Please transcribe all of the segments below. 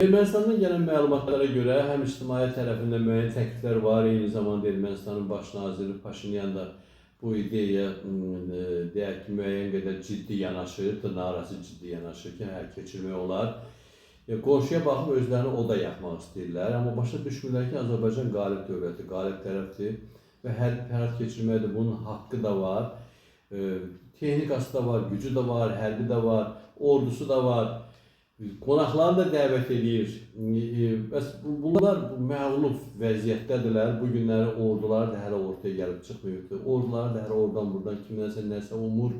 Ermənistandan gələn məlumatlara görə həm ictimaiyyət tərəfindən müəyyən təkliflər var, eyni zamanda Ermənistanın baş naziri Paşinyan da bu ideyaya deyək ki, müəyyən qədər ciddi yanaşır, dırnaqarası ciddi yanaşır ki, keçirmək olar. Qonşuya baxıb özlərini oda yaxmaq istəyirlər, amma başa düşmürlər ki, Azərbaycan qalib dövləti, qalib tərəfdir və hərbi həyat keçirməkdə bunun haqqı da var, texnikası da var, gücü də var, hərbi də var, ordusu da var. Qonaqları da dəvət edir. Bunlar məğlub vəziyyətdədirlər. Bu günləri ordular da hələ ortaya gəlib çıxmıyıbdır. Ordular da hələ oradan buradan kimdənsə nəsə umur,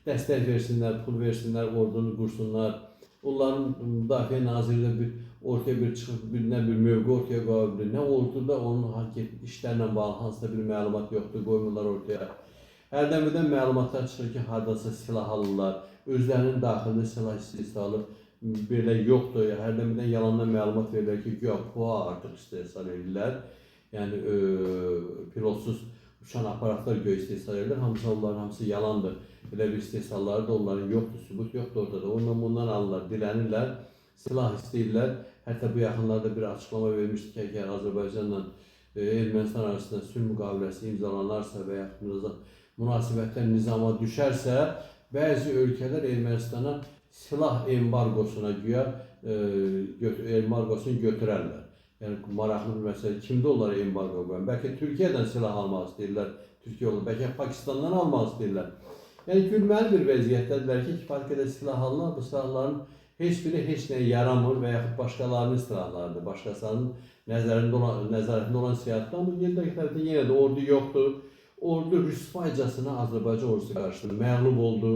dəstək versinlər, pul versinlər, ordunu qursunlar. Onların Müdafiə Naziri də ortaya çıxıb bir mövqe ortaya qoya bilir. Nə orduda onun işlərlə bağlı hansısa bir məlumat yoxdur, qoymurlar ortaya. Hərdən birdən məlumatlar çıxır ki, haradasa silah alırlar, özlərinin daxilində silah istehsalı belə yoxdur. Hərdən birdən yalandan məlumat verirlər ki, güya PUA artıq istehsal edirlər. Yəni pilotsuz uçan aparatlar göy istehsal edirlər. Onların hamısı yalandır. Belə bir istehsalları da onların yoxdur, sübut yoxdur ortada. Ondan bundan alırlar, dilənirlər, silah istəyirlər. Hətta bu yaxınlarda bir açıqlama vermişdi ki, əgər Azərbaycanla Ermənistan arasında sülh müqaviləsi imzalanarsa və yaxud münasibətlər nizama düşərsə, bəzi ölkələr Ermənistana silah embargosuna güya embargosunu götürərlər. Yəni maraqlı bir məsələ, kimdə onlara embargo qoyan? Bəlkə Türkiyədən silah almaq istəyirlər, Türkiyə olur, bəlkə Pakistandan almaq istəyirlər. Yəni gülməli bir vəziyyətdədirlər ki, kifayət qədər silah alırlar, bu silahların heç biri heç nəyə yaramır və yaxud başqalarının silahlarıdır, başqasının nəzarətində olan silahlar, amma yerdə yenə də ordu yoxdur. Ordu rüsvaycasına Azərbaycan ordusu qarşısında məğlub oldu.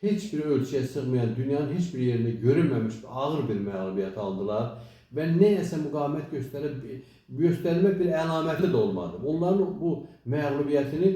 Heç bir ölçüyə sığmayan, dünyanın heç bir yerində görünməmiş ağır bir məğlubiyyət aldılar və nəyəsə müqavimət göstərmə bir əlaməti də olmadı. Onların bu məğlubiyyətini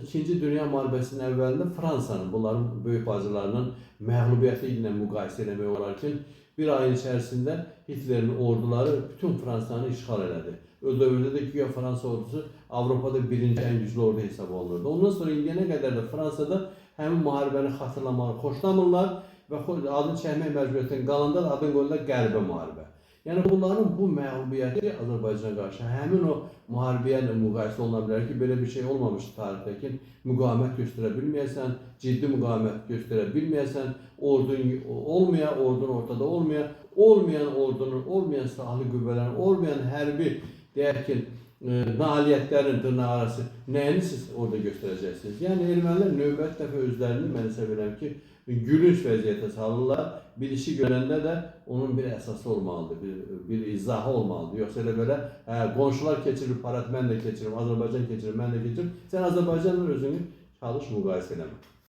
İkinci Dünya Müharibəsinin əvvəlində Fransanın, bunların böyük bacılarının məğlubiyyəti ilə müqayisə eləmək olar ki, bir ayın içərisində Hitlerin orduları bütün Fransanı işğal elədi. O dövrdə də güya Fransa ordusu Avropada birinci ən güclü ordu hesab olunurdu. Ondan sonra indiyənə qədər də Fransada həmin müharibəni xatırlamağı xoşlamırlar və adını çəkmək məcburiyyətində qalanda da adını qoyurlar Qərbə müharibə. Yəni bunların bu məğlubiyyəti Azərbaycana qarşı həmin o müharibəyə müqayisə oluna bilər ki, belə bir şey olmamışdı tarixdə ki, müqavimət göstərə bilməyəsən, ciddi müqavimət göstərə bilməyəsən, ordun olmayan, ordun ortada olmayan ordunun, olmayan silahlı qüvvələrin, olmayan hərbi deyək ki, nailiyyətlərin dırnaqarası nəyini siz orada göstərəcəksiniz? Yəni ermənilər növbət dəfə özlərini mən isə bilirəm ki, gülünç vəziyyətə salırlar. Bir işi görəndə də onun bir əsası olmalıdır, bir izahı olmalıdır. Yoxsa elə belə qonşular keçirir, parat mən də keçirim, Azərbaycan keçirir, mən də keçirim. Sən Azərbaycanla özünü çalış müqayisə eləmə.